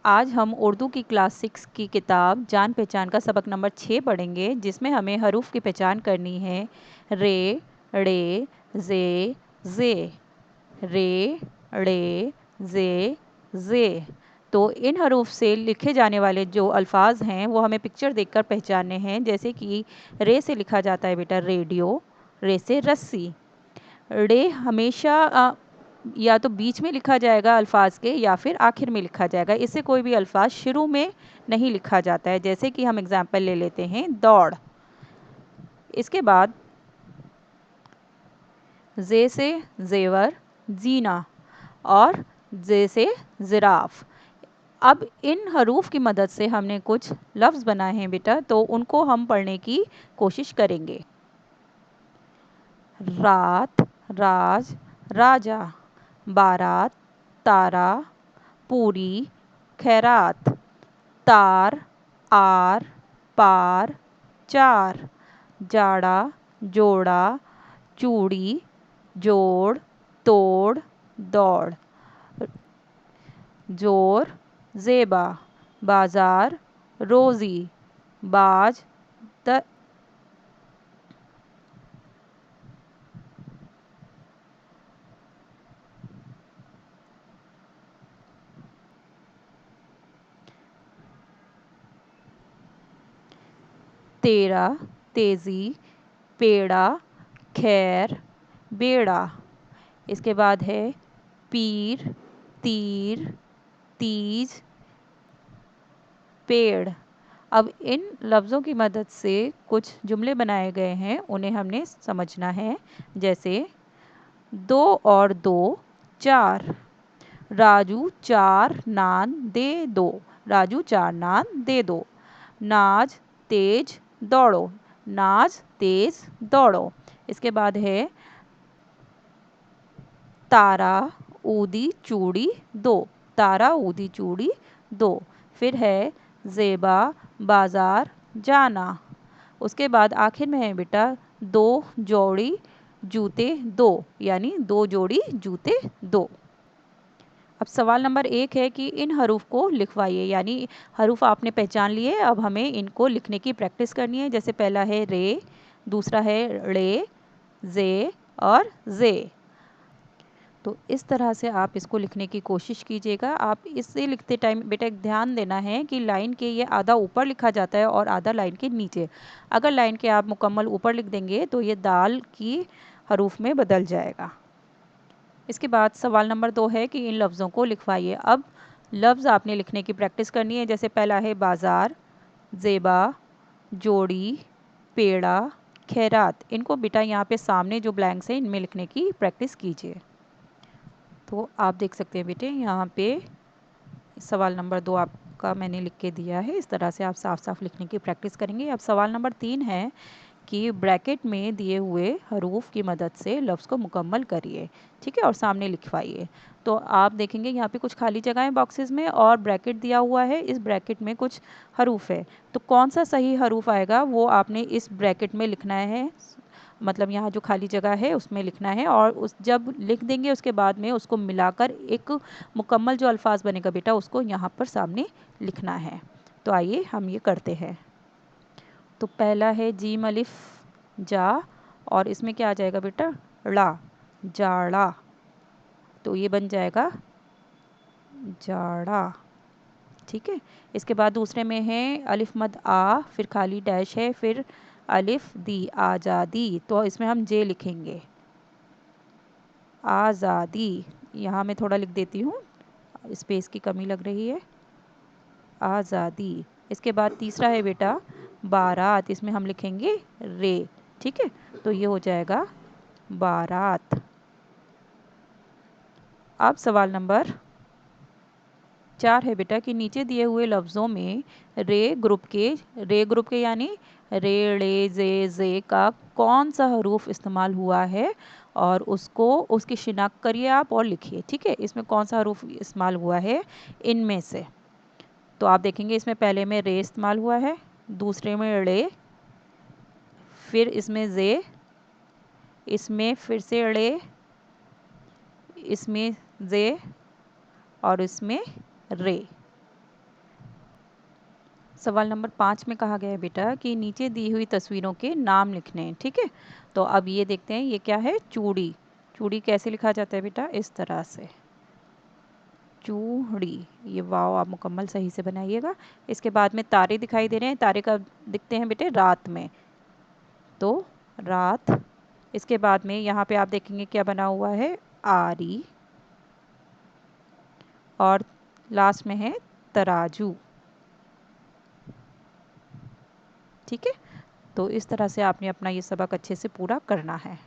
आज हम उर्दू की क्लास 6 की किताब जान पहचान का सबक नंबर 6 पढ़ेंगे, जिसमें हमें हरूफ की पहचान करनी है। रे, ड़े, ज़े, ज़े। रे, ड़े, ज़े, ज़े। तो इन हरूफ से लिखे जाने वाले जो अल्फाज हैं वो हमें पिक्चर देखकर पहचानने हैं। जैसे कि रे से लिखा जाता है बेटा रेडियो, रे से रस्सी। ड़े हमेशा या तो बीच में लिखा जाएगा अल्फाज के या फिर आखिर में लिखा जाएगा। इससे कोई भी अल्फाज शुरू में नहीं लिखा जाता है। जैसे कि हम एग्जाम्पल ले लेते हैं दौड़। इसके बाद जे से जेवर, जीना, और जे से जिराफ। अब इन हरूफ की मदद से हमने कुछ लफ्ज़ बनाए हैं बेटा, तो उनको हम पढ़ने की कोशिश करेंगे। रात, राज, राजा। बारात, तारा, पूरी, खैरात। तार, आर, पार, चार। जाड़ा, जोड़ा, चूड़ी, जोड़, तोड़, दौड़। जोर, ज़ेबा, बाजार, रोज़ी, बाज, द तेरा, तेज़ी, पेड़ा, खैर, बेड़ा। इसके बाद है पीर, तीर, तीज, पेड़। अब इन लफ्ज़ों की मदद से कुछ जुमले बनाए गए हैं, उन्हें हमने समझना है। जैसे 2 और 2 4। राजू 4 नान दे दो। राजू 4 नान दे दो। नाज, तेज, दौड़ो। नाज, तेज, दौड़ो। इसके बाद है तारा, ऊदी, चूड़ी, दो। तारा, ऊदी, चूड़ी, दो। फिर है ज़ेबा, बाज़ार, जाना। उसके बाद आखिर में है बेटा 2 जोड़ी जूते, दो, यानी 2 जोड़ी जूते, दो। अब सवाल नंबर 1 है कि इन हरूफ को लिखवाइए, यानी हरूफ आपने पहचान लिए, अब हमें इनको लिखने की प्रैक्टिस करनी है। जैसे पहला है रे, दूसरा है ड़े, ज़े और ज़े। तो इस तरह से आप इसको लिखने की कोशिश कीजिएगा। आप इसे लिखते टाइम बेटा एक ध्यान देना है कि लाइन के ये आधा ऊपर लिखा जाता है और आधा लाइन के नीचे। अगर लाइन के आप मुकम्मल ऊपर लिख देंगे तो ये दाल की हरूफ में बदल जाएगा। इसके बाद सवाल नंबर 2 है कि इन लफ्ज़ों को लिखवाइए। अब लफ्ज़ आपने लिखने की प्रैक्टिस करनी है। जैसे पहला है बाज़ार, ज़ेबा, जोड़ी, पेड़ा, खैरात। इनको बेटा यहाँ पे सामने जो ब्लैंक्स हैं इनमें लिखने की प्रैक्टिस कीजिए। तो आप देख सकते हैं बेटे यहाँ पे सवाल नंबर 2 आपका मैंने लिख के दिया है। इस तरह से आप साफ साफ लिखने की प्रैक्टिस करेंगे। अब सवाल नंबर 3 है कि ब्रैकेट में दिए हुए हरूफ की मदद से लफ्ज़ को मुकम्मल करिए, ठीक है, और सामने लिखवाइए। तो आप देखेंगे यहाँ पे कुछ खाली जगहें बॉक्सेस में और ब्रैकेट दिया हुआ है। इस ब्रैकेट में कुछ हरूफ है, तो कौन सा सही हरूफ आएगा वो आपने इस ब्रैकेट में लिखना है। मतलब यहाँ जो खाली जगह है उसमें लिखना है, और उस जब लिख देंगे उसके बाद में उसको मिलाकर एक मुकम्मल जो अल्फाज बनेगा बेटा उसको यहाँ पर सामने लिखना है। तो आइए हम ये करते हैं। तो पहला है जीम अलिफ जा, और इसमें क्या आ जाएगा बेटा ड़ा, जाड़ा। तो ये बन जाएगा जाड़ा, ठीक है। इसके बाद दूसरे में है अलिफ मद आ, फिर खाली डैश है, फिर अलिफ दी, आज़ादी। तो इसमें हम जे लिखेंगे, आज़ादी। यहाँ मैं थोड़ा लिख देती हूँ, स्पेस की कमी लग रही है, आज़ादी। इसके बाद तीसरा है बेटा बारात, इसमें हम लिखेंगे रे, ठीक है। तो ये हो जाएगा बारात। अब सवाल नंबर 4 है बेटा कि नीचे दिए हुए लफ्ज़ों में रे ग्रुप के यानी रे, ड़े, जे, जे का कौन सा हरूफ इस्तेमाल हुआ है, और उसको उसकी शिनाख्त करिए आप और लिखिए, ठीक है। इसमें कौन सा हरूफ इस्तेमाल हुआ है इनमें से। तो आप देखेंगे इसमें पहले में रे इस्तेमाल हुआ है, दूसरे में ड़े, फिर इसमें जे, इसमें फिर से ड़े, इसमें जे, और इसमें रे। सवाल नंबर 5 में कहा गया है बेटा कि नीचे दी हुई तस्वीरों के नाम लिखने हैं। ठीक है, तो अब ये देखते हैं, ये क्या है? चूड़ी। चूड़ी कैसे लिखा जाता है बेटा? इस तरह से, चूड़ी। ये वाव आप मुकम्मल सही से बनाइएगा। इसके बाद में तारे दिखाई दे रहे हैं, तारे कब दिखते हैं बेटे? रात में, तो रात। इसके बाद में यहाँ पे आप देखेंगे क्या बना हुआ है? आरी। और लास्ट में है तराजू। ठीक है, तो इस तरह से आपने अपना ये सबक अच्छे से पूरा करना है।